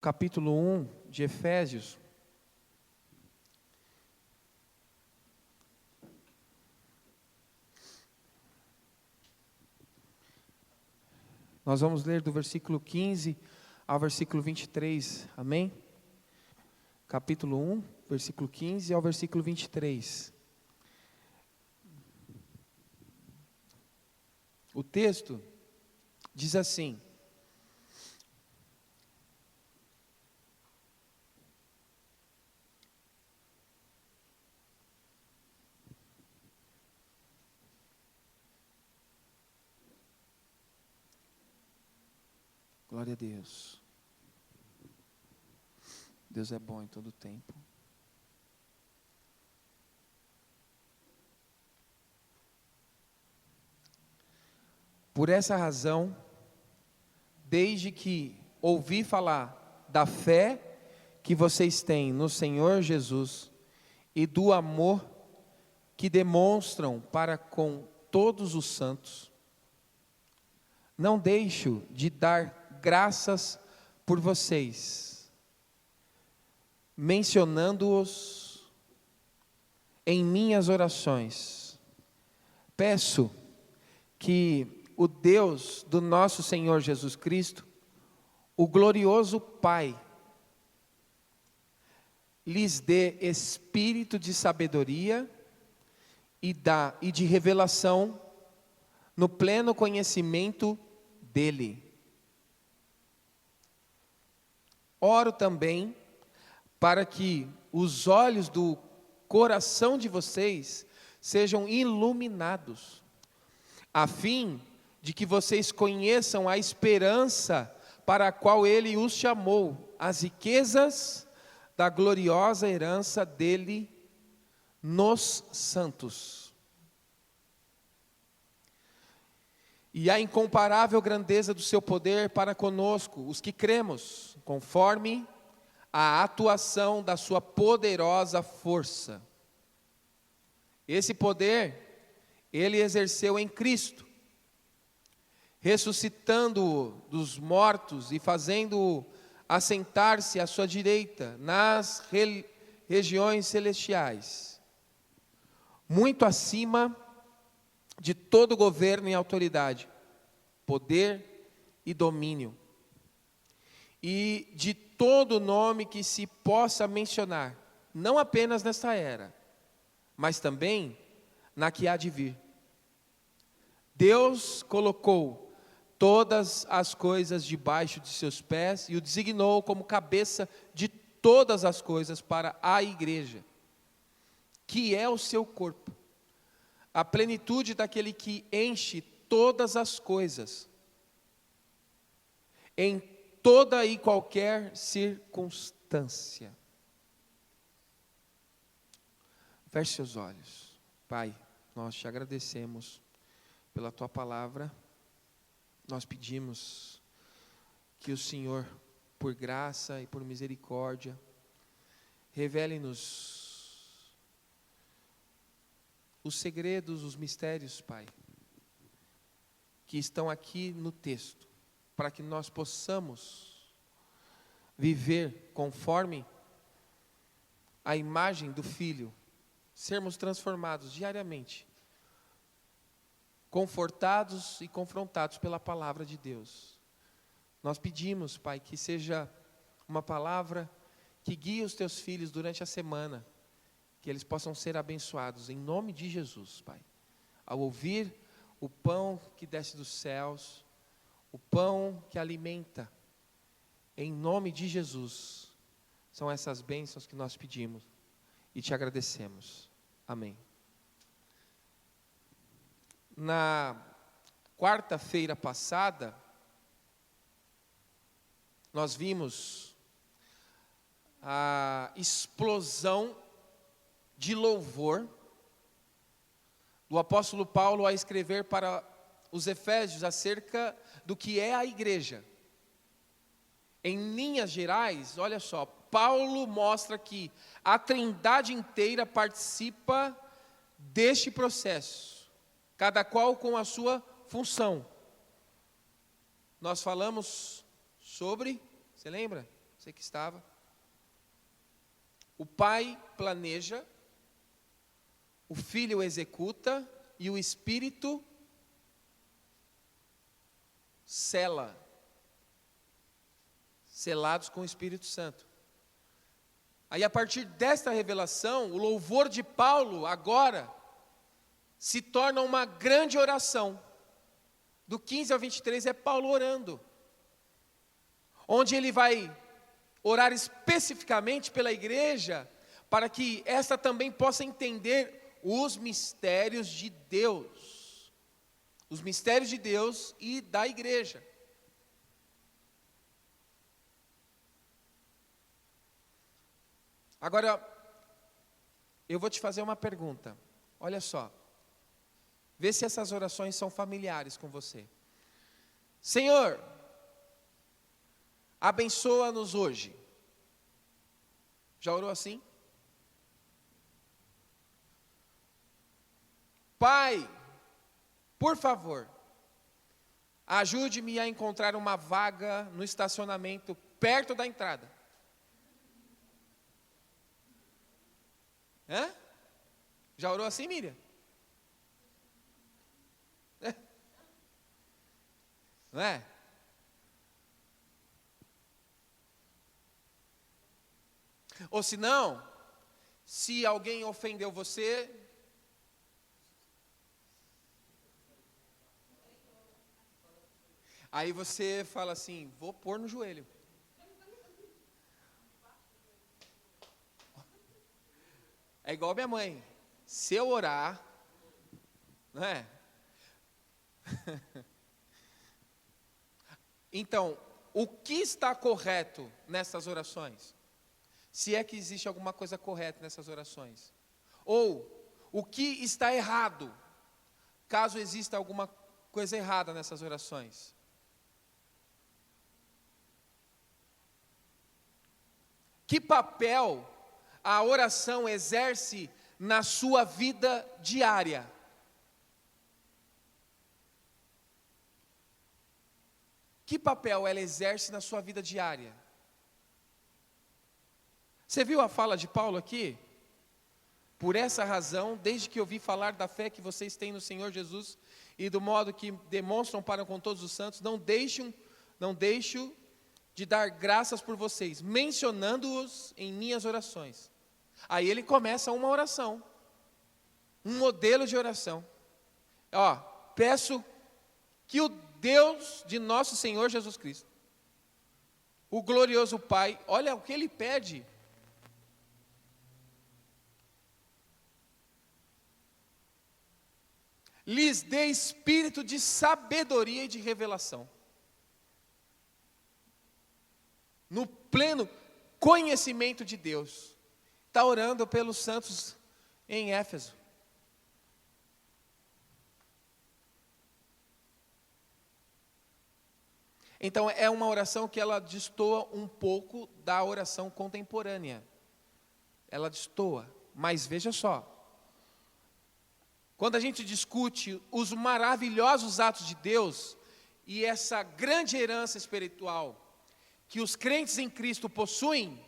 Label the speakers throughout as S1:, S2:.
S1: capítulo 1 de Efésios. Nós vamos ler do versículo 15 ao versículo 23, amém? Capítulo 1, versículo 15 ao versículo 23. O texto diz assim: glória a Deus. Deus é bom em todo tempo. Por essa razão, desde que ouvi falar da fé que vocês têm no Senhor Jesus e do amor que demonstram para com todos os santos, não deixo de dar graças por vocês, mencionando-os em minhas orações. Peço que o Deus do nosso Senhor Jesus Cristo, o glorioso Pai, lhes dê espírito de sabedoria e de revelação no pleno conhecimento dele. Oro também para que os olhos do coração de vocês sejam iluminados, a fim de que vocês conheçam a esperança para a qual Ele os chamou, as riquezas da gloriosa herança dele nos santos, e a incomparável grandeza do seu poder para conosco, os que cremos, conforme a atuação da sua poderosa força. Esse poder Ele exerceu em Cristo, ressuscitando-o dos mortos e fazendo-o assentar-se à sua direita nas regiões celestiais, muito acima de todo governo e autoridade, poder e domínio, e de todo nome que se possa mencionar, não apenas nesta era, mas também na que há de vir. Deus colocou todas as coisas debaixo de seus pés e o designou como cabeça de todas as coisas para a igreja, que é o seu corpo, a plenitude daquele que enche todas as coisas, em toda e qualquer circunstância. Feche seus olhos. Pai, nós te agradecemos pela tua palavra. Nós pedimos que o Senhor, por graça e por misericórdia, revele-nos os segredos, os mistérios, Pai, que estão aqui no texto, para que nós possamos viver conforme a imagem do Filho, sermos transformados diariamente, confortados e confrontados pela palavra de Deus. Nós pedimos, Pai, que seja uma palavra que guie os teus filhos durante a semana, que eles possam ser abençoados, em nome de Jesus, Pai. Ao ouvir o pão que desce dos céus, o pão que alimenta, em nome de Jesus, são essas bênçãos que nós pedimos e te agradecemos. Amém. Na quarta-feira passada, nós vimos a explosão de louvor do apóstolo Paulo a escrever para os Efésios acerca do que é a igreja. Em linhas gerais, olha só, Paulo mostra que a Trindade inteira participa deste processo, cada qual com a sua função. Nós falamos sobre, você lembra? Você que estava. O Pai planeja, o Filho executa e o Espírito sela. Selados com o Espírito Santo. Aí, a partir desta revelação, o louvor de Paulo agora se torna uma grande oração. Do 15 ao 23 é Paulo orando, onde ele vai orar especificamente pela igreja, para que esta também possa entender os mistérios de Deus. Os mistérios de Deus e da igreja. Agora, eu vou te fazer uma pergunta. Olha só. Vê se essas orações são familiares com você. Senhor, abençoa-nos hoje. Já orou assim? Pai, por favor, ajude-me a encontrar uma vaga no estacionamento perto da entrada. Hã? Já orou assim, Miriam? Não é? Ou se não, se alguém ofendeu você, aí você fala assim, vou pôr no joelho. É igual minha mãe, se eu orar, não é? Então, o que está correto nessas orações? Se é que existe alguma coisa correta nessas orações. Ou, o que está errado, caso exista alguma coisa errada nessas orações. Que papel a oração exerce na sua vida diária? Que papel ela exerce na sua vida diária? Você viu a fala de Paulo aqui? Por essa razão, desde que ouvi falar da fé que vocês têm no Senhor Jesus e do modo que demonstram para com todos os santos, não deixo de dar graças por vocês, mencionando-os em minhas orações. Aí ele começa uma oração, um modelo de oração. Peço que o Deus de nosso Senhor Jesus Cristo, o glorioso Pai, olha o que ele pede. Lhes dê espírito de sabedoria e de revelação. No pleno conhecimento de Deus. Está orando pelos santos em Éfeso. Então é uma oração que ela destoa um pouco da oração contemporânea. Ela destoa, mas veja só. Quando a gente discute os maravilhosos atos de Deus e essa grande herança espiritual que os crentes em Cristo possuem,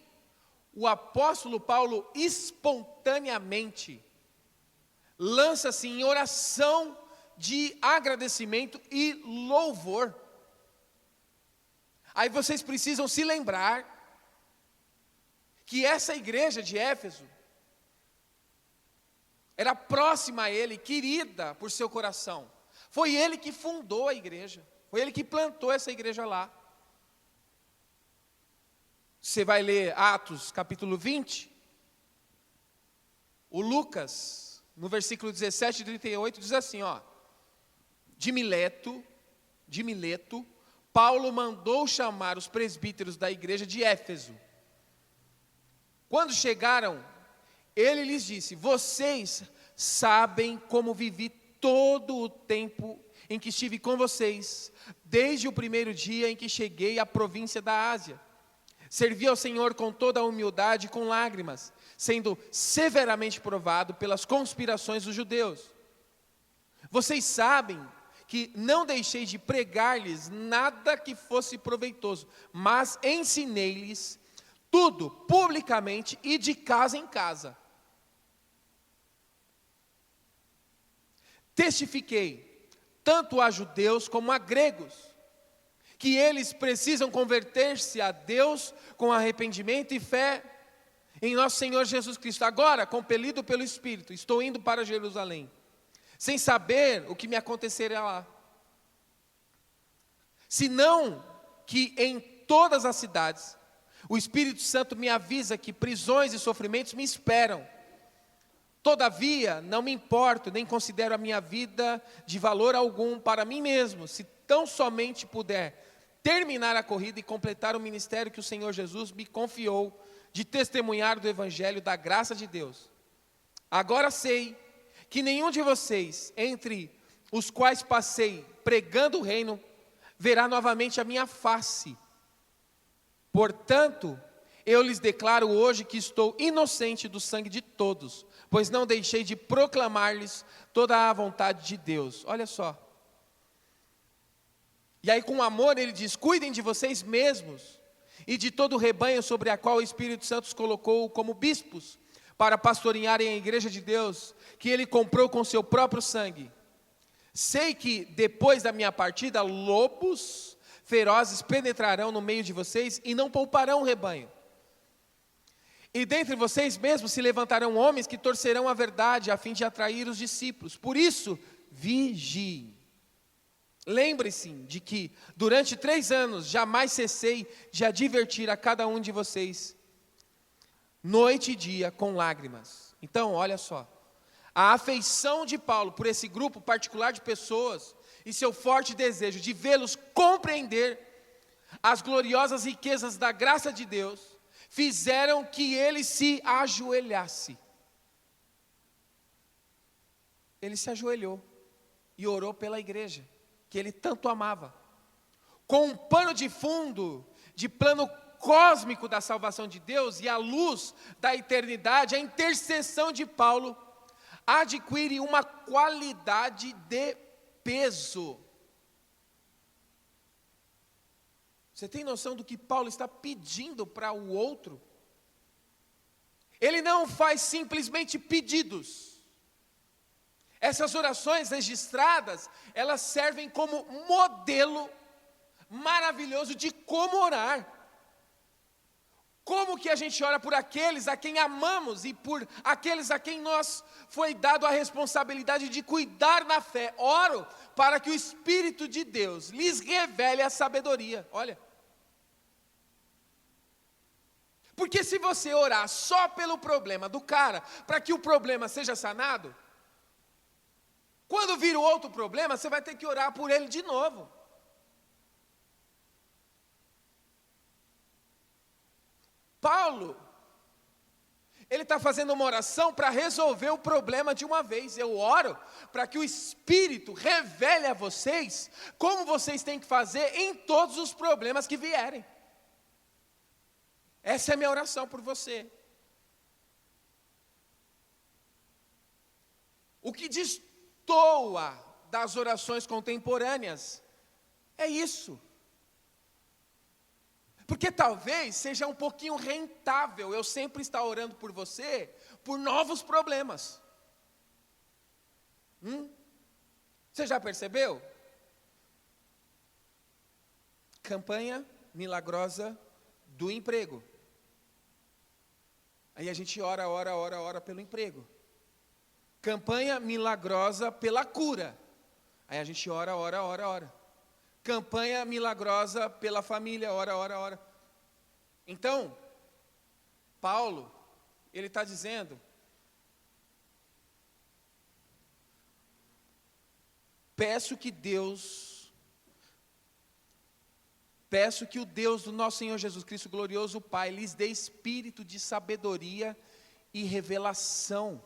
S1: o apóstolo Paulo espontaneamente lança-se em oração de agradecimento e louvor. Aí vocês precisam se lembrar que essa igreja de Éfeso era próxima a ele, querida por seu coração. Foi ele que fundou a igreja, foi ele que plantou essa igreja lá. Você vai ler Atos capítulo 20, o Lucas, no versículo 17 e 38, diz assim, de Mileto, Paulo mandou chamar os presbíteros da igreja de Éfeso. Quando chegaram, ele lhes disse, vocês sabem como vivi todo o tempo em que estive com vocês, desde o primeiro dia em que cheguei à província da Ásia. Servi ao Senhor com toda a humildade e com lágrimas, sendo severamente provado pelas conspirações dos judeus. Vocês sabem que não deixei de pregar-lhes nada que fosse proveitoso, mas ensinei-lhes tudo publicamente e de casa em casa. Testifiquei, tanto a judeus como a gregos, que eles precisam converter-se a Deus com arrependimento e fé em nosso Senhor Jesus Cristo. Agora, compelido pelo Espírito, estou indo para Jerusalém, sem saber o que me acontecerá lá. Senão que em todas as cidades, o Espírito Santo me avisa que prisões e sofrimentos me esperam. Todavia, não me importo, nem considero a minha vida de valor algum para mim mesmo, se tão somente puder terminar a corrida e completar o ministério que o Senhor Jesus me confiou, de testemunhar do Evangelho da graça de Deus. Agora sei que nenhum de vocês, entre os quais passei pregando o reino, verá novamente a minha face. Portanto, eu lhes declaro hoje que estou inocente do sangue de todos, pois não deixei de proclamar-lhes toda a vontade de Deus. Olha só. E aí com amor ele diz, cuidem de vocês mesmos e de todo o rebanho sobre a qual o Espírito Santo os colocou como bispos, para pastorearem a igreja de Deus, que ele comprou com seu próprio sangue. Sei que depois da minha partida, lobos ferozes penetrarão no meio de vocês e não pouparão o rebanho. E dentre vocês mesmos se levantarão homens que torcerão a verdade, a fim de atrair os discípulos. Por isso, vigiem. Lembre-se de que, durante 3 anos, jamais cessei de advertir a cada um de vocês, noite e dia, com lágrimas. Então, olha só, a afeição de Paulo por esse grupo particular de pessoas, e seu forte desejo de vê-los compreender as gloriosas riquezas da graça de Deus, fizeram que ele se ajoelhasse. Ele se ajoelhou e orou pela igreja, que ele tanto amava, com um pano de fundo, de plano cósmico da salvação de Deus e a luz da eternidade. A intercessão de Paulo adquire uma qualidade de peso. Você tem noção do que Paulo está pedindo para o outro? Ele não faz simplesmente pedidos. Essas orações registradas, elas servem como modelo maravilhoso de como orar. Como que a gente ora por aqueles a quem amamos e por aqueles a quem nós foi dado a responsabilidade de cuidar na fé. Oro para que o Espírito de Deus lhes revele a sabedoria. Olha. Porque se você orar só pelo problema do cara, para que o problema seja sanado, quando vir o outro problema, você vai ter que orar por ele de novo. Paulo, ele está fazendo uma oração para resolver o problema de uma vez. Eu oro para que o Espírito revele a vocês como vocês têm que fazer em todos os problemas que vierem. Essa é a minha oração por você. O que destoa das orações contemporâneas é isso. Porque talvez seja um pouquinho rentável eu sempre estar orando por você, por novos problemas. Você já percebeu? Campanha milagrosa do emprego. Aí a gente ora pelo emprego. Campanha milagrosa pela cura. Aí a gente ora. Campanha milagrosa pela família, ora. Então, Paulo, ele está dizendo, peço que o Deus do nosso Senhor Jesus Cristo, glorioso Pai, lhes dê espírito de sabedoria e revelação,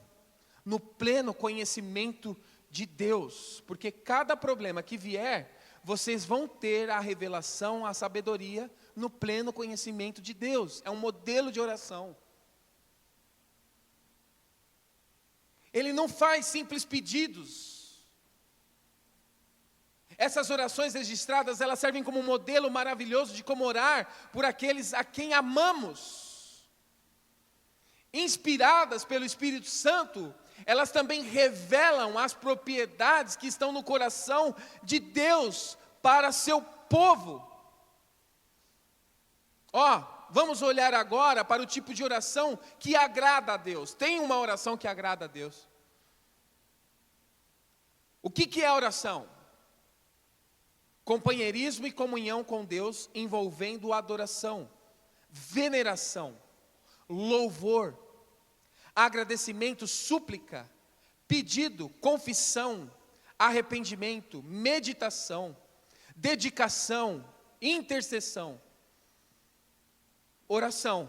S1: no pleno conhecimento de Deus, porque cada problema que vier, vocês vão ter a revelação, a sabedoria, no pleno conhecimento de Deus. É um modelo de oração. Ele não faz simples pedidos. Essas orações registradas, elas servem como um modelo maravilhoso de como orar por aqueles a quem amamos. inspiradas pelo Espírito Santo, elas também revelam as propriedades que estão no coração de Deus para seu povo. Vamos olhar agora para o tipo de oração que agrada a Deus. Tem uma oração que agrada a Deus. O que é a oração? Companheirismo e comunhão com Deus envolvendo adoração, veneração, louvor, agradecimento, súplica, pedido, confissão, arrependimento, meditação, dedicação, intercessão, oração.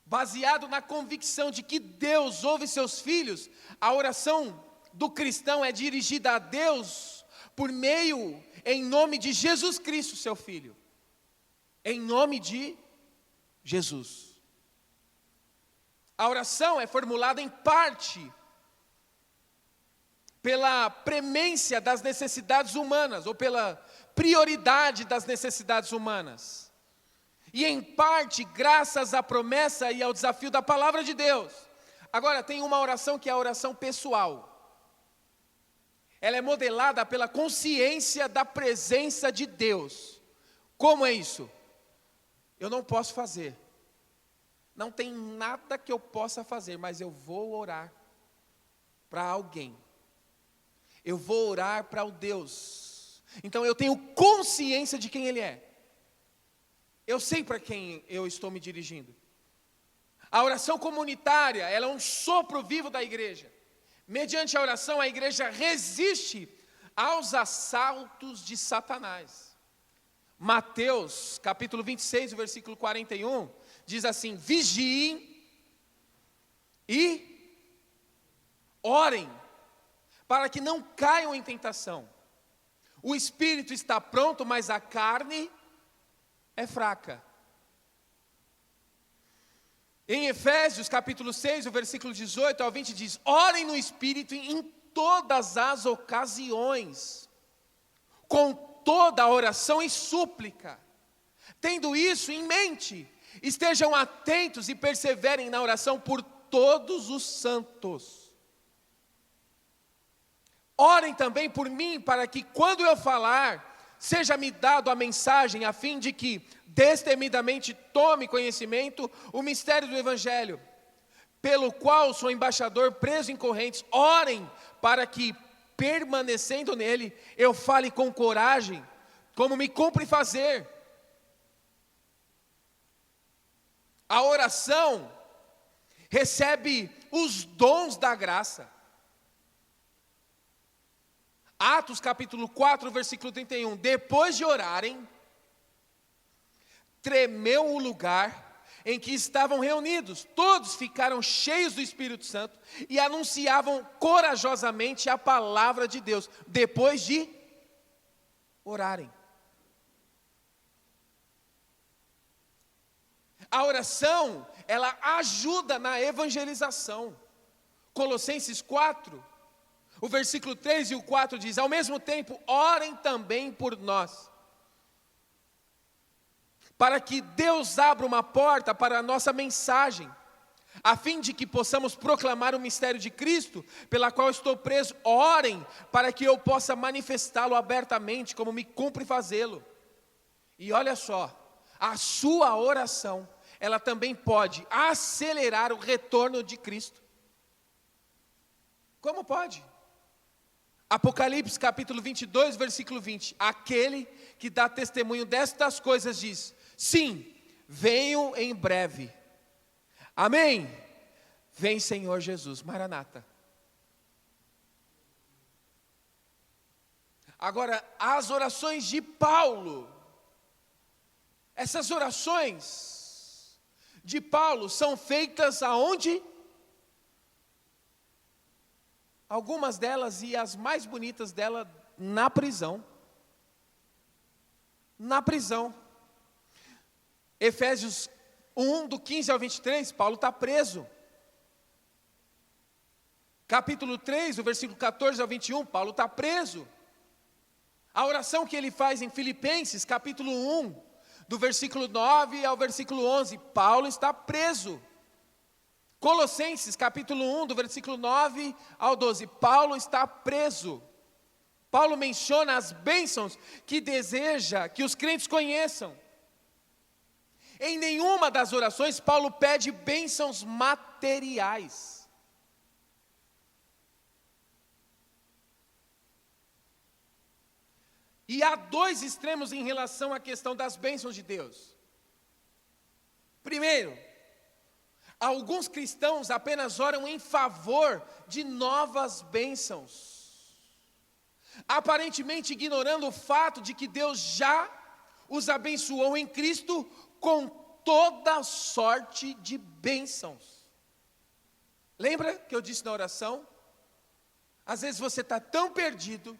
S1: Baseado na convicção de que Deus ouve seus filhos, a oração do cristão é dirigida a Deus por meio, em nome de Jesus Cristo, seu Filho. Em nome de Jesus. A oração é formulada em parte pela premência das necessidades humanas, ou pela prioridade das necessidades humanas. E em parte, graças à promessa e ao desafio da palavra de Deus. Agora, tem uma oração que é a oração pessoal. Ela é modelada pela consciência da presença de Deus. Como é isso? Eu não posso fazer. Não tem nada que eu possa fazer, mas eu vou orar para alguém. Eu vou orar para o Deus. Então eu tenho consciência de quem Ele é. Eu sei para quem eu estou me dirigindo. A oração comunitária, ela é um sopro vivo da igreja. Mediante a oração, a igreja resiste aos assaltos de Satanás. Mateus, capítulo 26, versículo 41, diz assim: vigiem e orem, para que não caiam em tentação. O espírito está pronto, mas a carne é fraca. Em Efésios capítulo 6, o versículo 18 ao 20 diz: orem no Espírito em todas as ocasiões, com toda a oração e súplica. Tendo isso em mente, estejam atentos e perseverem na oração por todos os santos. Orem também por mim, para que quando eu falar, seja-me dado a mensagem, a fim de que destemidamente tome conhecimento o mistério do Evangelho, pelo qual sou embaixador preso em correntes. Orem para que, permanecendo nele, eu fale com coragem, como me cumpre fazer. A oração recebe os dons da graça. Atos capítulo 4, versículo 31. Depois de orarem, tremeu o lugar em que estavam reunidos. Todos ficaram cheios do Espírito Santo e anunciavam corajosamente a palavra de Deus, depois de orarem. A oração, ela ajuda na evangelização. Colossenses 4, o versículo 3 e o 4 diz: ao mesmo tempo, orem também por nós, para que Deus abra uma porta para a nossa mensagem, a fim de que possamos proclamar o mistério de Cristo, pela qual estou preso. Orem para que eu possa manifestá-lo abertamente, como me cumpre fazê-lo. E olha só, a sua oração, ela também pode acelerar o retorno de Cristo. Como pode? Apocalipse capítulo 22, versículo 20. Aquele que dá testemunho destas coisas diz: sim, venho em breve. Amém? Vem, Senhor Jesus. Maranata. Agora, as orações de Paulo. Essas orações de Paulo são feitas aonde? Algumas delas, e as mais bonitas dela, na prisão. Na prisão. Efésios 1, do 15 ao 23, Paulo está preso. Capítulo 3, do versículo 14 ao 21, Paulo está preso. A oração que ele faz em Filipenses, capítulo 1, do versículo 9 ao versículo 11, Paulo está preso. Colossenses capítulo 1, do versículo 9 ao 12, Paulo está preso. Paulo menciona as bênçãos que deseja que os crentes conheçam. Em nenhuma das orações, Paulo pede bênçãos materiais. E há dois extremos em relação à questão das bênçãos de Deus. Primeiro, alguns cristãos apenas oram em favor de novas bênçãos, aparentemente ignorando o fato de que Deus já os abençoou em Cristo com toda sorte de bênçãos. Lembra que eu disse na oração? Às vezes você está tão perdido,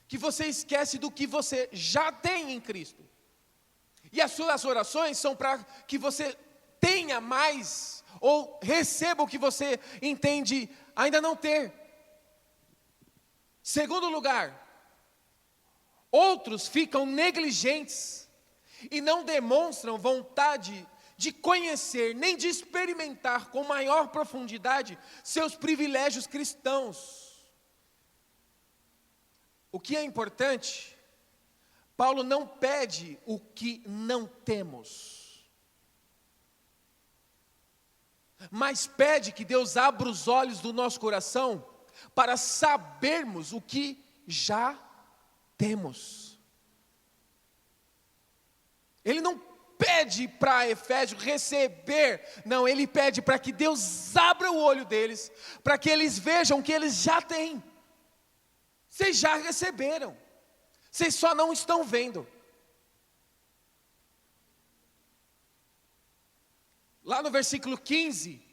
S1: que você esquece do que você já tem em Cristo. E as suas orações são para que você tenha mais, ou receba o que você entende ainda não ter. Segundo lugar, outros ficam negligentes e não demonstram vontade de conhecer, nem de experimentar com maior profundidade seus privilégios cristãos. O que é importante, Paulo não pede o que não temos, mas pede que Deus abra os olhos do nosso coração para sabermos o que já temos. Ele não pede para Efésios receber, não, ele pede para que Deus abra o olho deles, para que eles vejam que eles já têm. Vocês já receberam, vocês só não estão vendo. Lá no versículo 15,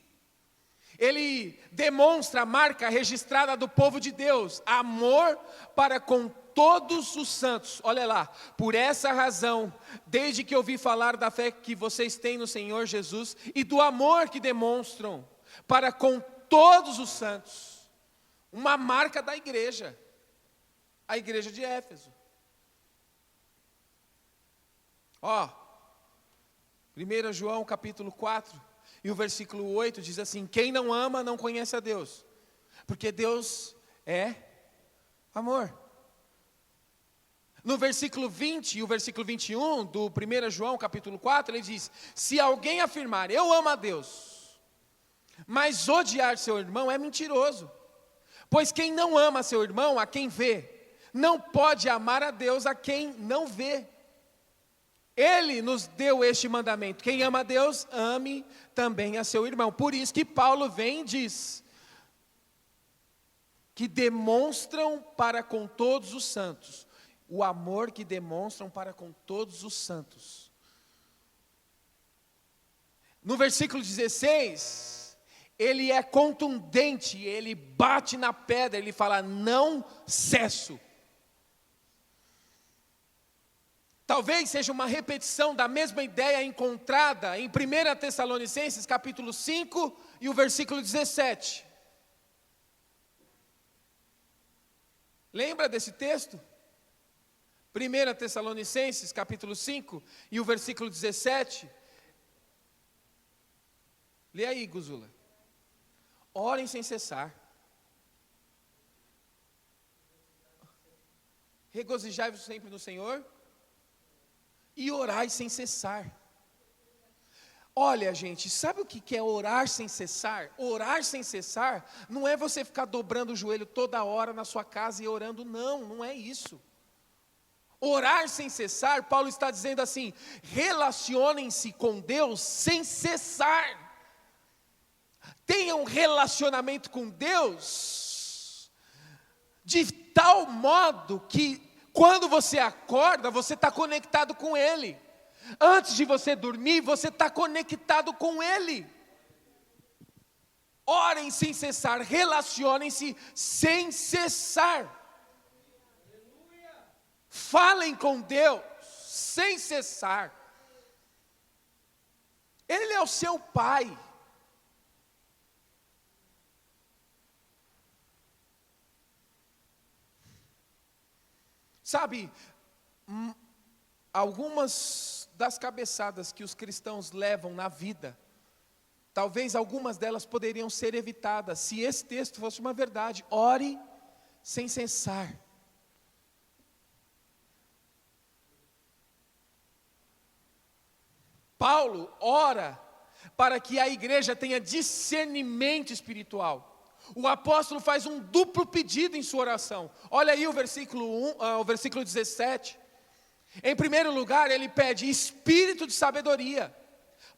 S1: ele demonstra a marca registrada do povo de Deus: amor para com todos os santos. Olha lá, por essa razão, desde que ouvi falar da fé que vocês têm no Senhor Jesus e do amor que demonstram para com todos os santos, uma marca da igreja, a igreja de Éfeso. Ó, 1 João capítulo 4 e o versículo 8 diz assim: quem não ama não conhece a Deus, porque Deus é amor. No versículo 20 e o versículo 21 do 1 João capítulo 4, ele diz: se alguém afirmar, eu amo a Deus, mas odiar seu irmão é mentiroso. Pois quem não ama seu irmão, a quem vê, não pode amar a Deus a quem não vê. Ele nos deu este mandamento: quem ama a Deus, ame também a seu irmão. Por isso que Paulo vem e diz que demonstram para com todos os santos, o amor que demonstram para com todos os santos. No versículo 16, ele é contundente, ele bate na pedra, ele fala: não cesso. Talvez seja uma repetição da mesma ideia encontrada em 1 Tessalonicenses capítulo 5 e o versículo 17. Lembra desse texto? 1 Tessalonicenses capítulo 5 e o versículo 17. Lê aí, Guzula. Orem sem cessar. Regozijai-vos sempre no Senhor. E orai sem cessar. Olha, gente, sabe o que é orar sem cessar? Orar sem cessar não é você ficar dobrando o joelho toda hora na sua casa e orando, não é isso. Orar sem cessar, Paulo está dizendo assim: relacionem-se com Deus sem cessar. Tenham um relacionamento com Deus de tal modo que quando você acorda, você está conectado com Ele. Antes de você dormir, você está conectado com Ele. Orem sem cessar, relacionem-se sem cessar. Falem com Deus sem cessar. Ele é o seu Pai. Sabe, algumas das cabeçadas que os cristãos levam na vida Talvez algumas delas poderiam ser evitadas se esse texto fosse uma verdade. Ore sem cessar. Paulo ora para que a igreja tenha discernimento espiritual. O apóstolo faz um duplo pedido em sua oração. Olha aí o versículo 17. Em primeiro lugar, ele pede espírito de sabedoria,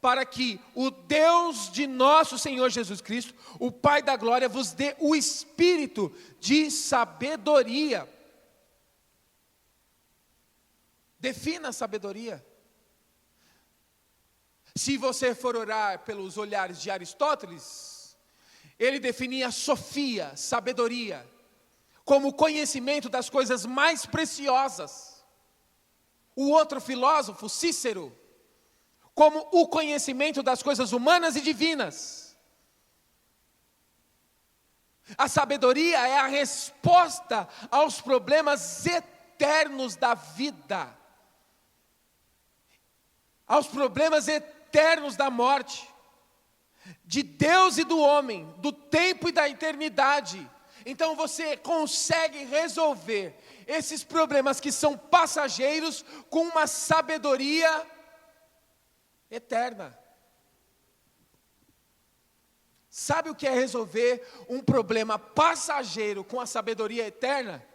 S1: para que o Deus de nosso Senhor Jesus Cristo, o Pai da glória, vos dê o espírito de sabedoria. Defina a sabedoria. Se você for orar pelos olhares de Aristóteles, ele definia sofia, sabedoria, como o conhecimento das coisas mais preciosas. O outro filósofo, Cícero, como o conhecimento das coisas humanas e divinas. A sabedoria é a resposta aos problemas eternos da vida, aos problemas eternos da morte, de Deus e do homem, do tempo e da eternidade. Então você consegue resolver esses problemas que são passageiros com uma sabedoria eterna. Sabe o que é resolver um problema passageiro com a sabedoria eterna?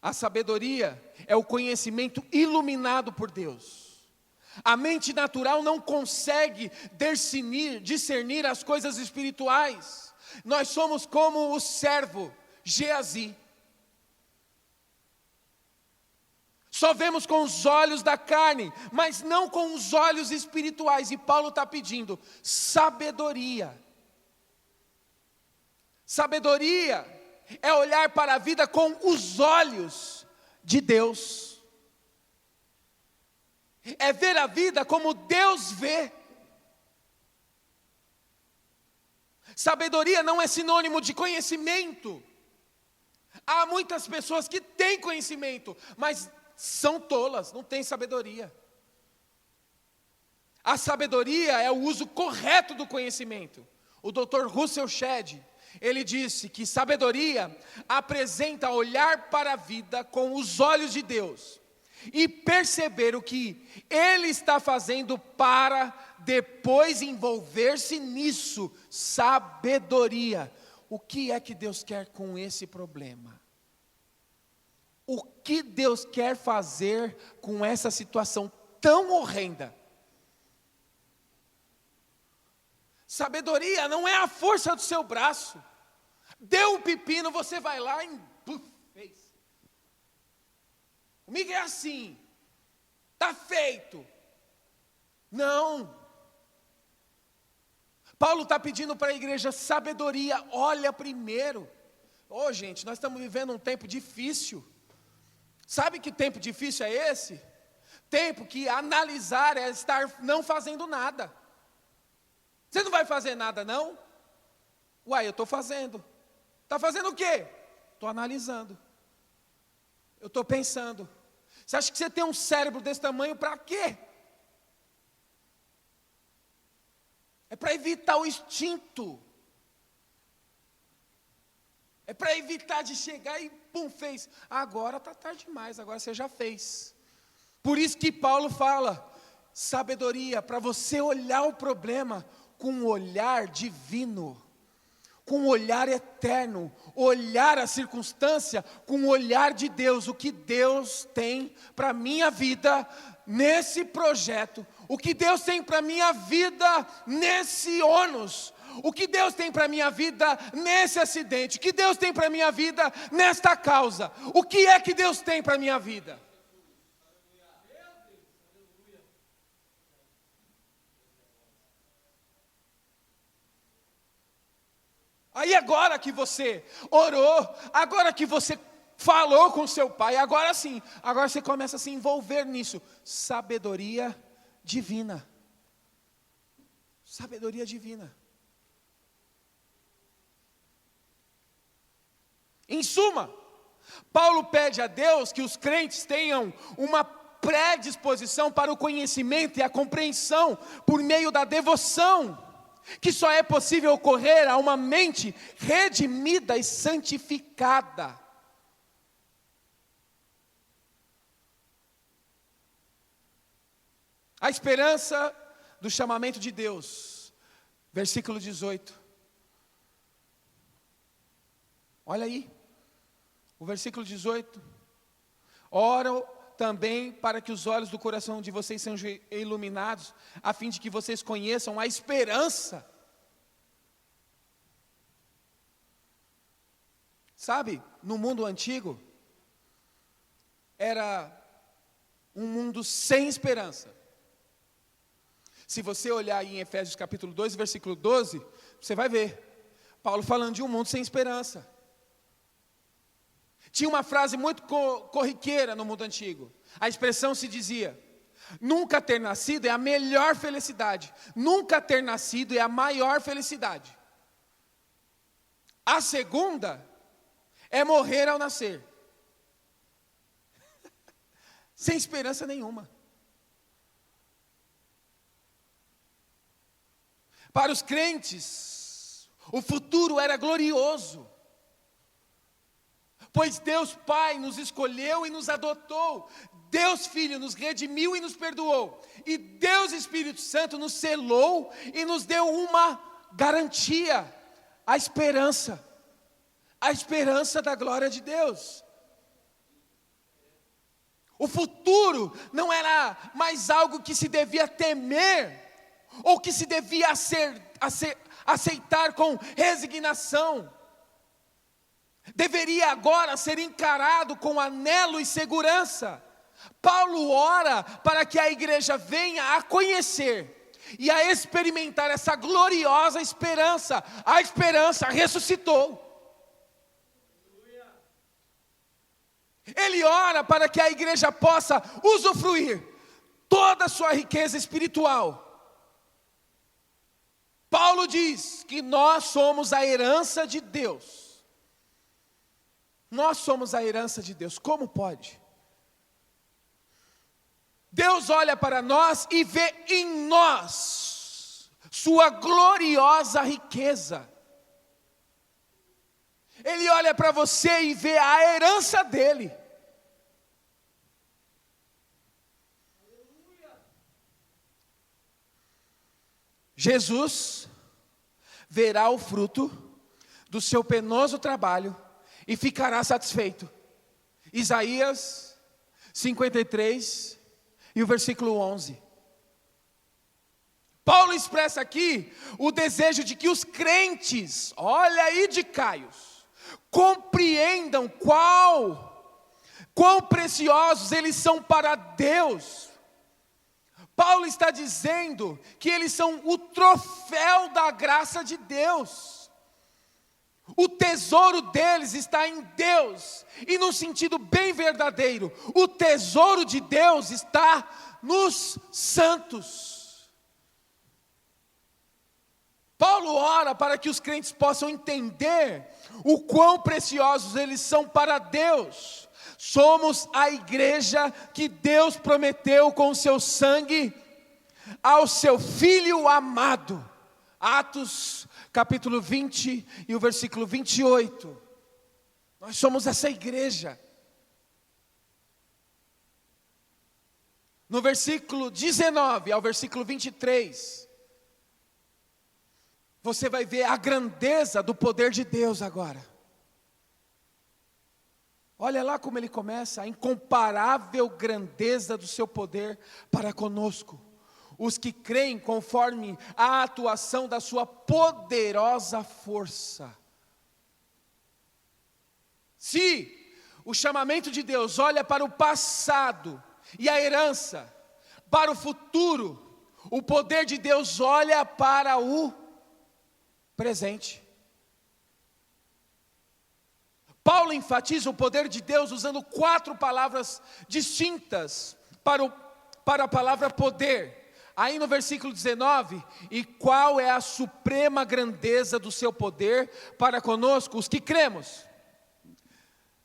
S1: A sabedoria é o conhecimento iluminado por Deus. A mente natural não consegue discernir as coisas espirituais. Nós somos como o servo Geazi. Só vemos com os olhos da carne, mas não com os olhos espirituais. E Paulo está pedindo sabedoria. Sabedoria é olhar para a vida com os olhos de Deus. É ver a vida como Deus vê. Sabedoria não é sinônimo de conhecimento. Há muitas pessoas que têm conhecimento, mas são tolas, não têm sabedoria. A sabedoria é o uso correto do conhecimento. O Dr. Russell Shedd, ele disse que sabedoria apresenta olhar para a vida com os olhos de Deus e perceber o que Ele está fazendo para depois envolver-se nisso. Sabedoria. O que é que Deus quer com esse problema? O que Deus quer fazer com essa situação tão horrenda? Sabedoria não é a força do seu braço. Deu um pepino, você vai lá e fez. Comigo é assim. Está feito. Não. Paulo está pedindo para a igreja sabedoria. Olha primeiro. Gente, nós estamos vivendo um tempo difícil. Sabe que tempo difícil é esse? Tempo que analisar é estar não fazendo nada. Você não vai fazer nada, não? Uai, eu estou fazendo. Está fazendo o quê? Estou analisando. Eu estou pensando. Você acha que você tem um cérebro desse tamanho para quê? É para evitar o instinto. É para evitar de chegar e fez. Agora está tarde demais, agora você já fez. Por isso que Paulo fala, sabedoria, para você olhar o problema com um olhar divino, com um olhar eterno, olhar a circunstância com um olhar de Deus, o que Deus tem para a minha vida nesse projeto, o que Deus tem para a minha vida nesse ônus, o que Deus tem para a minha vida nesse acidente, o que Deus tem para a minha vida nesta causa, o que é que Deus tem para a minha vida? Aí agora que você orou, agora que você falou com seu pai, agora sim, agora você começa a se envolver nisso. Sabedoria divina. Sabedoria divina. Em suma, Paulo pede a Deus que os crentes tenham uma predisposição para o conhecimento e a compreensão por meio da devoção, que só é possível ocorrer a uma mente redimida e santificada. A esperança do chamamento de Deus, versículo 18. Olha aí, o versículo 18. Oro também para que os olhos do coração de vocês sejam iluminados, a fim de que vocês conheçam a esperança. Sabe, no mundo antigo, era um mundo sem esperança. Se você olhar aí em Efésios capítulo 2, versículo 12, você vai ver Paulo falando de um mundo sem esperança. Tinha uma frase muito corriqueira no mundo antigo. A expressão se dizia: nunca ter nascido é a melhor felicidade. Nunca ter nascido é a maior felicidade. A segunda é morrer ao nascer. Sem esperança nenhuma. Para os crentes, o futuro era glorioso, pois Deus Pai nos escolheu e nos adotou, Deus Filho nos redimiu e nos perdoou, e Deus Espírito Santo nos selou e nos deu uma garantia, a esperança da glória de Deus. O futuro não era mais algo que se devia temer, ou que se devia aceitar com resignação. Deveria agora ser encarado com anelo e segurança. Paulo ora para que a igreja venha a conhecer e a experimentar essa gloriosa esperança. A esperança ressuscitou. Ele ora para que a igreja possa usufruir toda a sua riqueza espiritual. Paulo diz que nós somos a herança de Deus. Nós somos a herança de Deus. Como pode? Deus olha para nós e vê em nós sua gloriosa riqueza. Ele olha para você e vê a herança dele. Jesus verá o fruto do seu penoso trabalho e ficará satisfeito. Isaías 53 e o versículo 11. Paulo expressa aqui o desejo de que os crentes, olha aí de Caios, compreendam quão preciosos eles são para Deus. Paulo está dizendo que eles são o troféu da graça de Deus. O tesouro deles está em Deus, e num sentido bem verdadeiro, o tesouro de Deus está nos santos. Paulo ora para que os crentes possam entender o quão preciosos eles são para Deus. Somos a igreja que Deus prometeu com o seu sangue ao seu Filho amado. Atos capítulo 20 e o versículo 28. Nós somos essa igreja. No versículo 19 ao versículo 23, você vai ver a grandeza do poder de Deus agora. Olha lá como ele começa: a incomparável grandeza do seu poder para conosco, os que creem conforme a atuação da sua poderosa força. Se o chamamento de Deus olha para o passado e a herança, para o futuro, o poder de Deus olha para o presente. Paulo enfatiza o poder de Deus usando 4 palavras distintas para a palavra poder. Aí no versículo 19, e qual é a suprema grandeza do seu poder para conosco, os que cremos.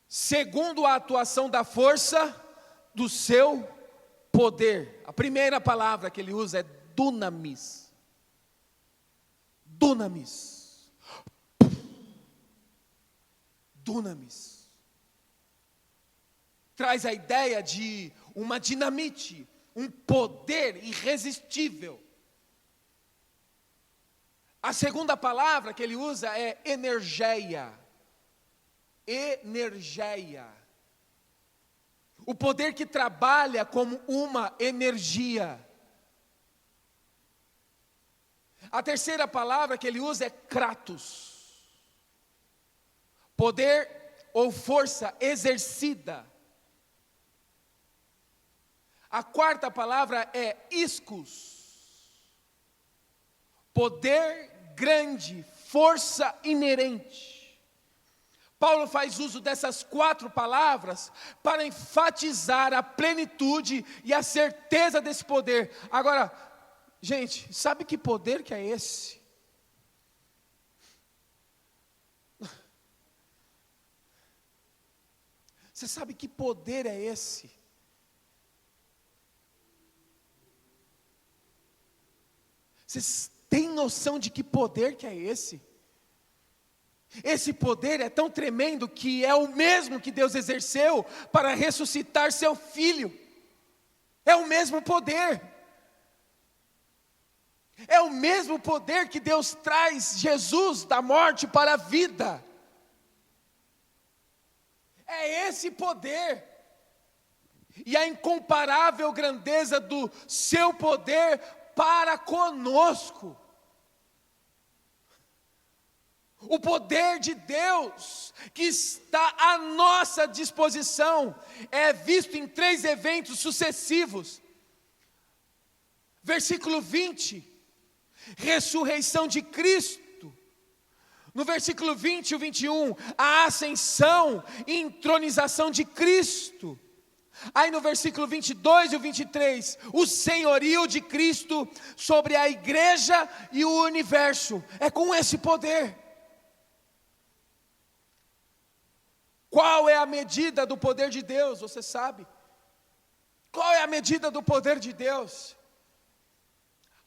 S1: segundo a atuação da força do seu poder. A primeira palavra que ele usa é dunamis. Dunamis. Dunamis. Traz a ideia de uma dinamite, um poder irresistível. A segunda palavra que ele usa é energeia. Energeia. O poder que trabalha como uma energia. A terceira palavra que ele usa é kratos. Poder ou força exercida. A quarta palavra é ischus. Poder grande, força inerente. Paulo faz uso dessas 4 palavras para enfatizar a plenitude e a certeza desse poder. Agora, gente, sabe que poder que é esse? Você sabe que poder é esse? Vocês têm noção de que poder que é esse? Esse poder é tão tremendo que é o mesmo que Deus exerceu para ressuscitar seu filho. É o mesmo poder. É o mesmo poder que Deus traz Jesus da morte para a vida. É esse poder. E a incomparável grandeza do seu poder para conosco. O poder de Deus que está à nossa disposição é visto em 3 eventos sucessivos. Versículo 20, ressurreição de Cristo. No versículo 20 e 21, a ascensão e entronização de Cristo. Aí no versículo 22 e 23, o senhorio de Cristo sobre a igreja e o universo. É com esse poder. Qual é a medida do poder de Deus? Você sabe? Qual é a medida do poder de Deus?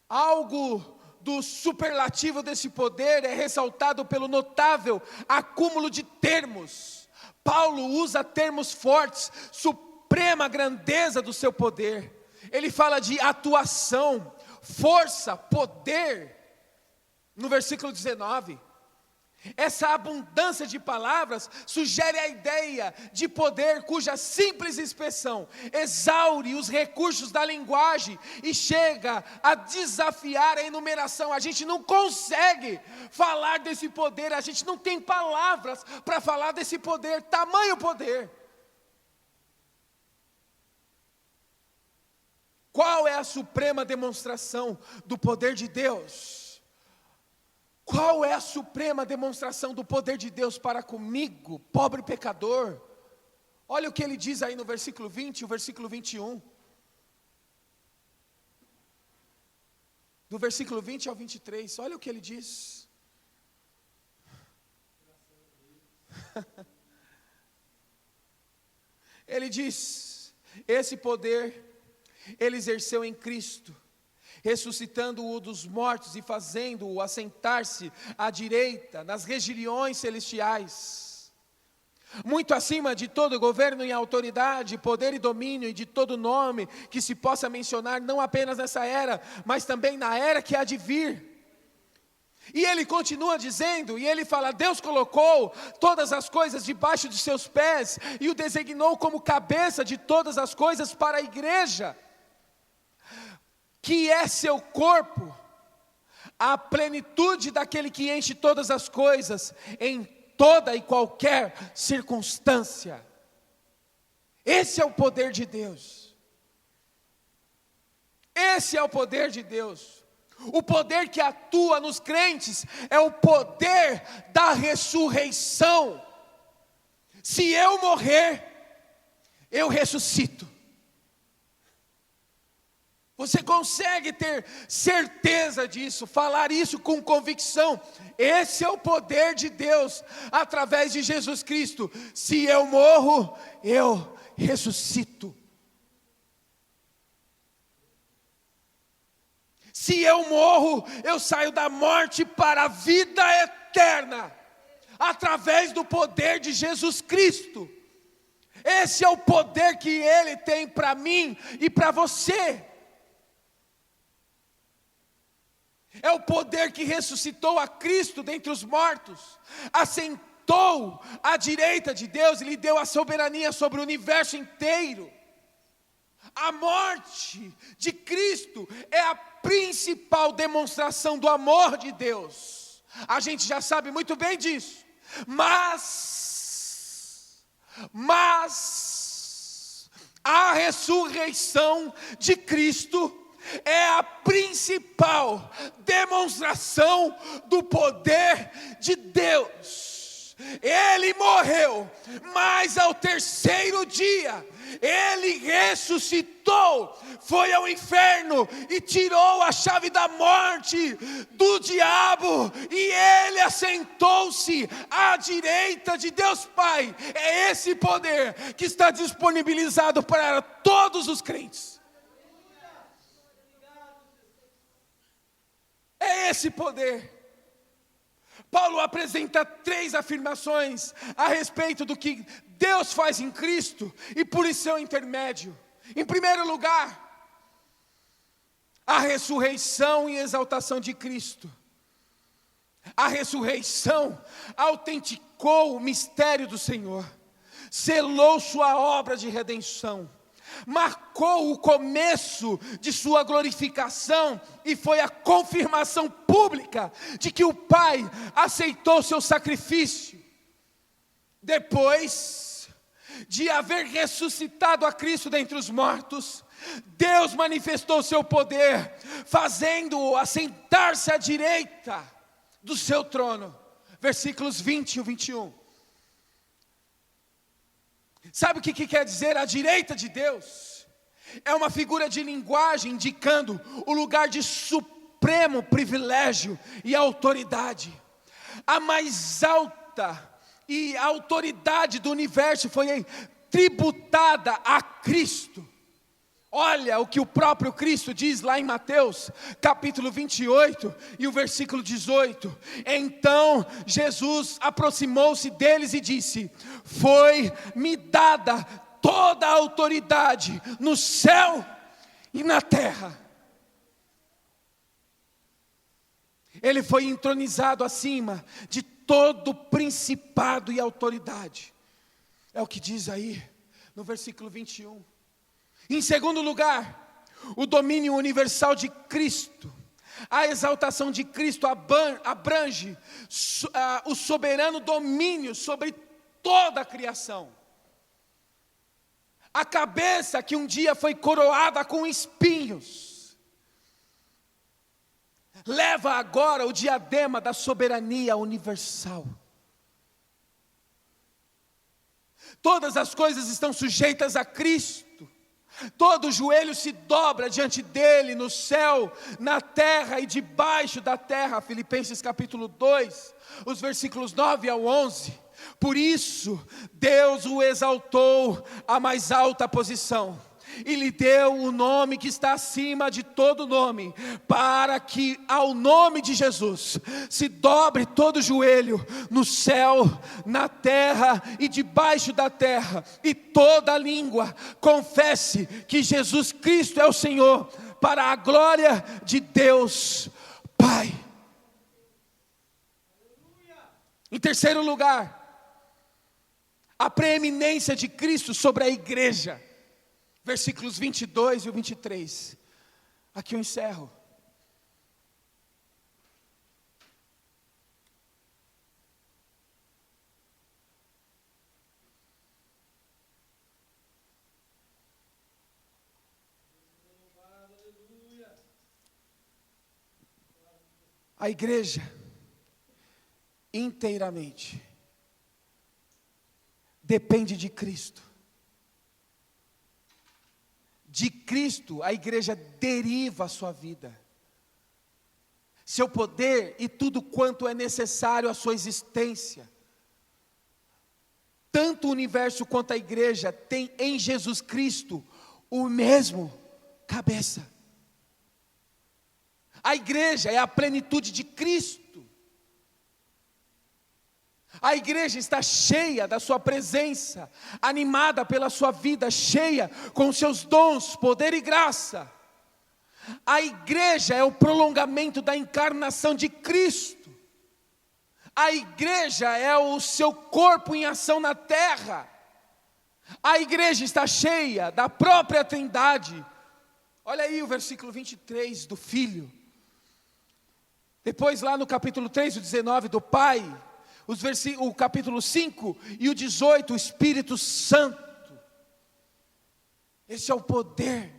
S1: Algo do superlativo desse poder é ressaltado pelo notável acúmulo de termos. Paulo usa termos fortes, suprema grandeza do seu poder. Ele fala de atuação, força, poder. No versículo 19. Essa abundância de palavras sugere a ideia de poder cuja simples expressão exaure os recursos da linguagem e chega a desafiar a enumeração. A gente não consegue falar desse poder, a gente não tem palavras para falar desse poder, tamanho poder. Qual é a suprema demonstração do poder de Deus? Qual é a suprema demonstração do poder de Deus para comigo, pobre pecador? Olha o que ele diz aí no versículo 20 e o versículo 21. Do versículo 20 ao 23, olha o que ele diz. Ele diz, esse poder ele exerceu em Cristo, ressuscitando-o dos mortos e fazendo-o assentar-se à direita nas regiões celestiais, muito acima de todo governo e autoridade, poder e domínio e de todo nome que se possa mencionar, não apenas nessa era, mas também na era que há de vir. E ele continua dizendo, e ele fala, Deus colocou todas as coisas debaixo de seus pés e o designou como cabeça de todas as coisas para a igreja, que é seu corpo, a plenitude daquele que enche todas as coisas, em toda e qualquer circunstância. Esse é o poder de Deus. Esse é o poder de Deus. O poder que atua nos crentes é o poder da ressurreição. Se eu morrer, eu ressuscito. Você consegue ter certeza disso, falar isso com convicção. Esse é o poder de Deus, através de Jesus Cristo. Se eu morro, eu ressuscito. Se eu morro, eu saio da morte para a vida eterna, através do poder de Jesus Cristo. Esse é o poder que Ele tem para mim e para você. É o poder que ressuscitou a Cristo dentre os mortos, assentou à direita de Deus e lhe deu a soberania sobre o universo inteiro. A morte de Cristo é a principal demonstração do amor de Deus. A gente já sabe muito bem disso. Mas a ressurreição de Cristo é a principal demonstração do poder de Deus. Ele morreu, mas ao terceiro dia, Ele ressuscitou, foi ao inferno e tirou a chave da morte do diabo, e Ele assentou-se à direita de Deus Pai. É esse poder que está disponibilizado para todos os crentes. É esse poder. Paulo apresenta 3 afirmações a respeito do que Deus faz em Cristo e por seu intermédio. Em primeiro lugar, a ressurreição e exaltação de Cristo. A ressurreição autenticou o mistério do Senhor, selou sua obra de redenção, marcou o começo de sua glorificação e foi a confirmação pública de que o Pai aceitou seu sacrifício. Depois de haver ressuscitado a Cristo dentre os mortos, Deus manifestou seu poder, fazendo-o assentar-se à direita do seu trono. Versículos 20 e 21. Sabe o que quer dizer a direita de Deus? É uma figura de linguagem indicando o lugar de supremo privilégio e autoridade. A mais alta e autoridade do universo foi tributada a Cristo. Olha o que o próprio Cristo diz lá em Mateus, capítulo 28 e o versículo 18. Então Jesus aproximou-se deles e disse: foi-me dada toda a autoridade no céu e na terra. Ele foi entronizado acima de todo principado e autoridade. É o que diz aí no versículo 21. Em segundo lugar, o domínio universal de Cristo. A exaltação de Cristo abrange o soberano domínio sobre toda a criação. A cabeça que um dia foi coroada com espinhos, leva agora o diadema da soberania universal. Todas as coisas estão sujeitas a Cristo. Todo joelho se dobra diante dele, no céu, na terra e debaixo da terra. Filipenses capítulo 2, os versículos 9 ao 11. Por isso, Deus o exaltou à mais alta posição e lhe deu o nome que está acima de todo nome, para que ao nome de Jesus se dobre todo joelho no céu, na terra e debaixo da terra, e toda língua confesse que Jesus Cristo é o Senhor, para a glória de Deus Pai. Em terceiro lugar, a preeminência de Cristo sobre a igreja. Versículos 22 e o 23. Aqui eu encerro. A igreja inteiramente depende de Cristo, De Cristo, a igreja deriva a sua vida, seu poder e tudo quanto é necessário à sua existência. Tanto o universo quanto a igreja tem em Jesus Cristo o mesmo cabeça. A igreja é a plenitude de Cristo. A igreja está cheia da sua presença, animada pela sua vida, cheia com seus dons, poder e graça. A igreja é o prolongamento da encarnação de Cristo. A igreja é o seu corpo em ação na terra. A igreja está cheia da própria Trindade. Olha aí o versículo 23 do Filho. Depois lá no capítulo 3, o 19 do Pai. O capítulo 5 e o 18, o Espírito Santo. Esse é o poder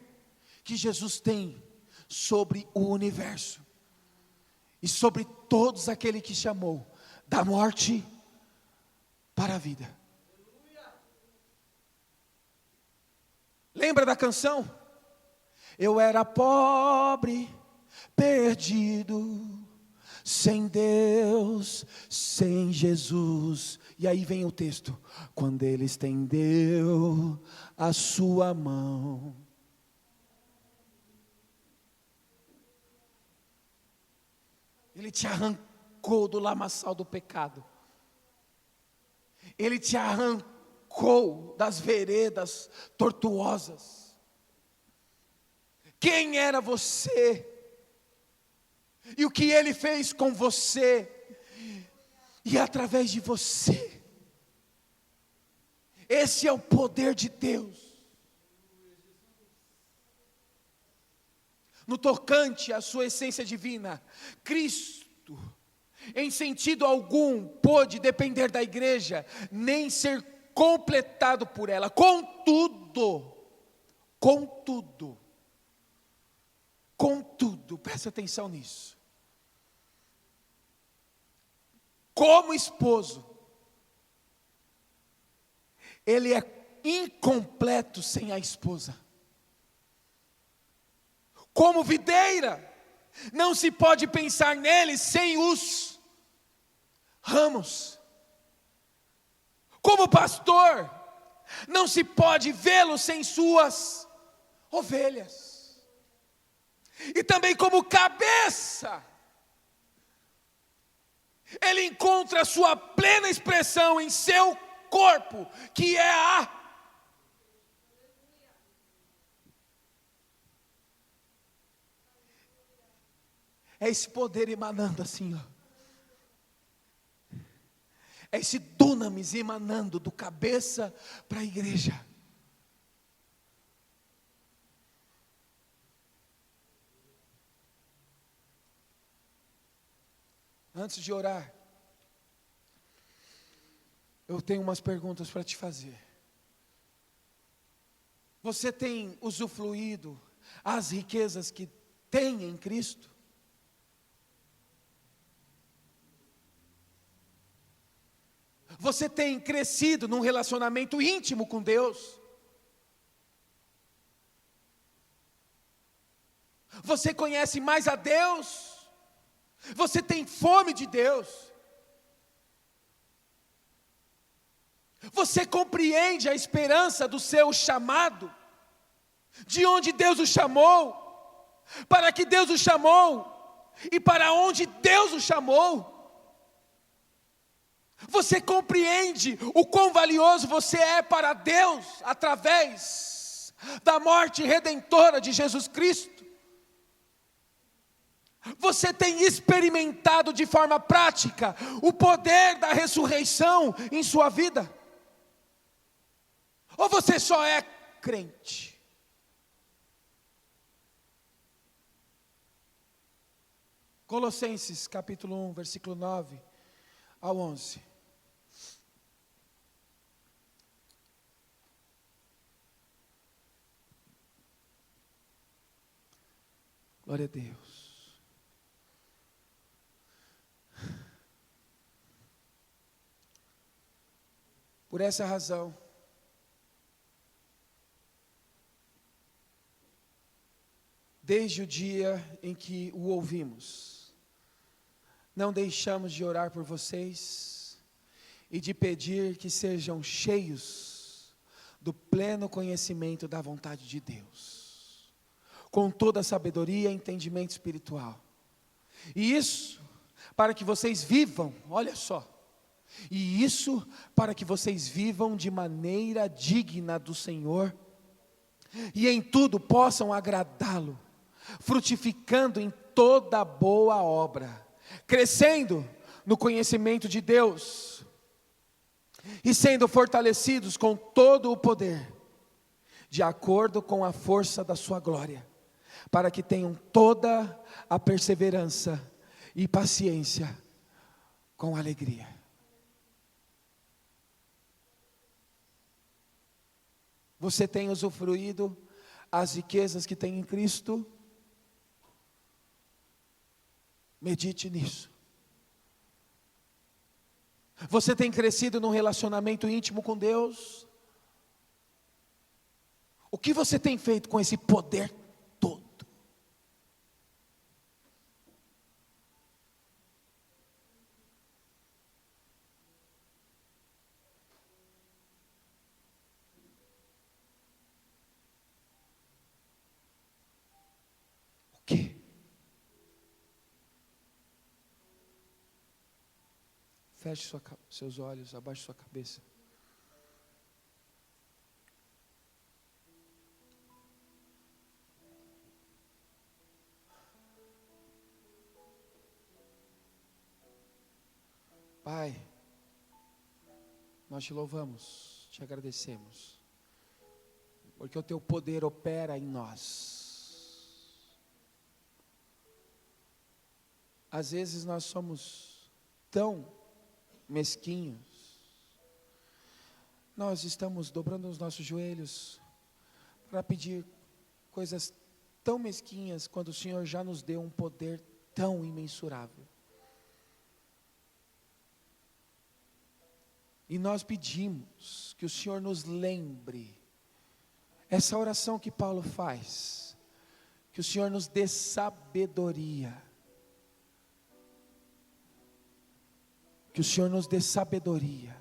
S1: que Jesus tem sobre o universo e sobre todos aquele que chamou da morte para a vida. Lembra da canção? Eu era pobre, perdido, sem Deus, sem Jesus. E aí vem o texto: quando Ele estendeu a sua mão. Ele te arrancou do lamaçal do pecado. Ele te arrancou das veredas tortuosas. Quem era você? E o que Ele fez com você? E através de você. Esse é o poder de Deus. No tocante à sua essência divina, Cristo, em sentido algum, pôde depender da igreja, nem ser completado por ela. Contudo, presta atenção nisso. Como esposo, ele é incompleto sem a esposa. Como videira, não se pode pensar nele sem os ramos. Como pastor, não se pode vê-lo sem suas ovelhas. E também como cabeça, ele encontra a sua plena expressão em seu corpo, que é a é esse poder emanando assim, ó. É esse dunamis emanando do cabeça para a igreja. Antes de orar, eu tenho umas perguntas para te fazer. Você tem usufruído as riquezas que tem em Cristo? Você tem crescido num relacionamento íntimo com Deus? Você conhece mais a Deus? Você tem fome de Deus? Você compreende a esperança do seu chamado? De onde Deus o chamou? Para que Deus o chamou? E para onde Deus o chamou? Você compreende o quão valioso você é para Deus através da morte redentora de Jesus Cristo? Você tem experimentado de forma prática o poder da ressurreição em sua vida? Ou você só é crente? Colossenses capítulo 1, versículo 9 ao 11. Glória a Deus. Por essa razão,
S2: Desde o dia em que o ouvimos, não deixamos de orar por vocês e de pedir que sejam cheios do pleno conhecimento da vontade de Deus, com toda a sabedoria e entendimento espiritual. E isso para que vocês vivam, olha só, e isso para que vocês vivam de maneira digna do Senhor, e em tudo possam agradá-lo, frutificando em toda boa obra, crescendo no conhecimento de Deus, e sendo fortalecidos com todo o poder, de acordo com a força da sua glória, para que tenham toda a perseverança e paciência com alegria. Você tem usufruído as riquezas que tem em Cristo? Medite nisso. Você tem crescido num relacionamento íntimo com Deus? O que você tem feito com esse poder todo? O quê? Feche seus olhos, abaixe sua cabeça. Pai, nós te louvamos, te agradecemos, porque o teu poder opera em nós. Às vezes nós somos tão mesquinhos, nós estamos dobrando os nossos joelhos para pedir coisas tão mesquinhas, quando o Senhor já nos deu um poder tão imensurável. E nós pedimos que o Senhor nos lembre, essa oração que Paulo faz, que o Senhor nos dê sabedoria, que o Senhor nos dê sabedoria,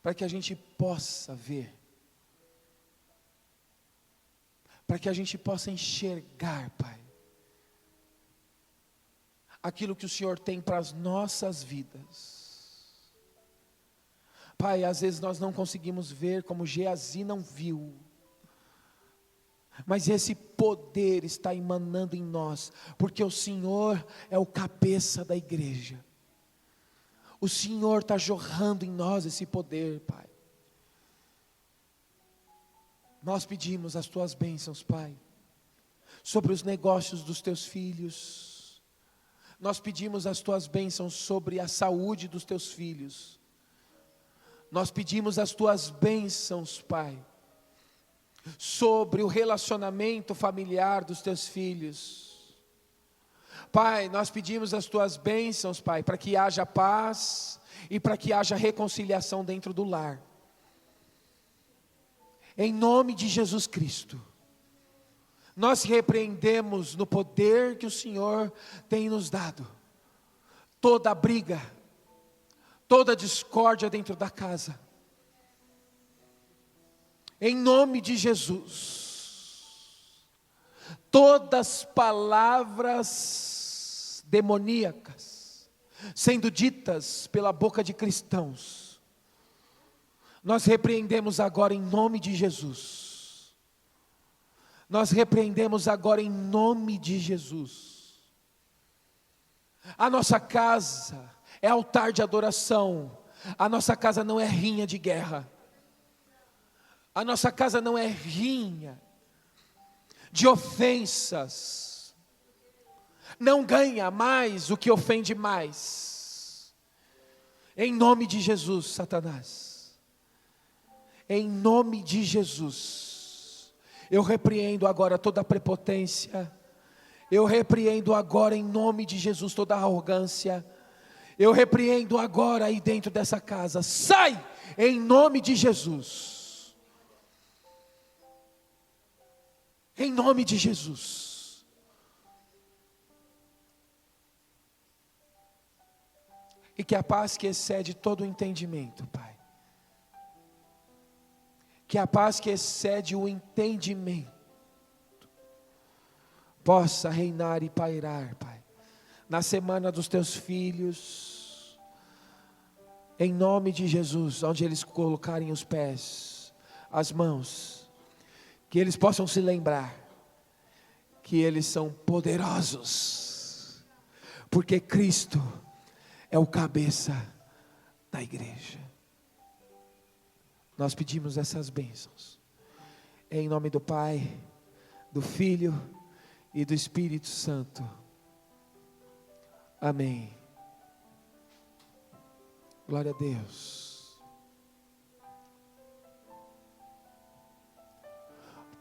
S2: para que a gente possa ver, para que a gente possa enxergar, Pai, aquilo que o Senhor tem para as nossas vidas. Pai, às vezes nós não conseguimos ver como Geazi não viu, mas esse poder está emanando em nós, porque o Senhor é o cabeça da igreja. O Senhor está jorrando em nós esse poder, Pai. Nós pedimos as tuas bênçãos, Pai, sobre os negócios dos teus filhos. Nós pedimos as tuas bênçãos sobre a saúde dos teus filhos. Nós pedimos as tuas bênçãos, Pai, sobre o relacionamento familiar dos teus filhos. Pai, nós pedimos as tuas bênçãos, Pai, para que haja paz e para que haja reconciliação dentro do lar. Em nome de Jesus Cristo, nós repreendemos no poder que o Senhor tem nos dado, toda briga, toda discórdia dentro da casa. Em nome de Jesus, todas palavras demoníacas sendo ditas pela boca de cristãos, nós repreendemos agora em nome de Jesus. Nós repreendemos agora em nome de Jesus. A nossa casa é altar de adoração. A nossa casa não é rinha de guerra. A nossa casa não é rinha de ofensas. Não ganha mais o que ofende mais. Em nome de Jesus, Satanás. Em nome de Jesus. Eu repreendo agora toda a prepotência. Eu repreendo agora em nome de Jesus toda a arrogância. Eu repreendo agora aí dentro dessa casa. Sai em nome de Jesus. Em nome de Jesus. E que a paz que excede todo o entendimento, Pai. Que a paz que excede o entendimento possa reinar e pairar, Pai, na semana dos teus filhos, em nome de Jesus, onde eles colocarem os pés, as mãos, que eles possam se lembrar que eles são poderosos, porque Cristo é o cabeça da igreja. Nós pedimos essas bênçãos, em nome do Pai, do Filho e do Espírito Santo. Amém. Glória a Deus.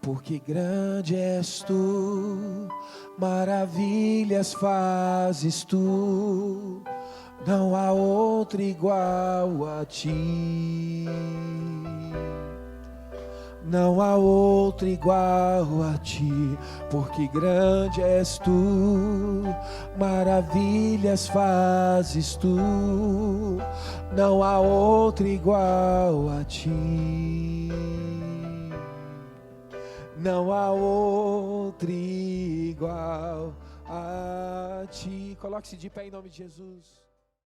S2: Porque grande és tu, maravilhas fazes tu, não há outro igual a ti. Não há outro igual a ti, porque grande és tu, maravilhas fazes tu, não há outro igual a ti. Não há outro igual a ti. Coloque-se de pé em nome de Jesus.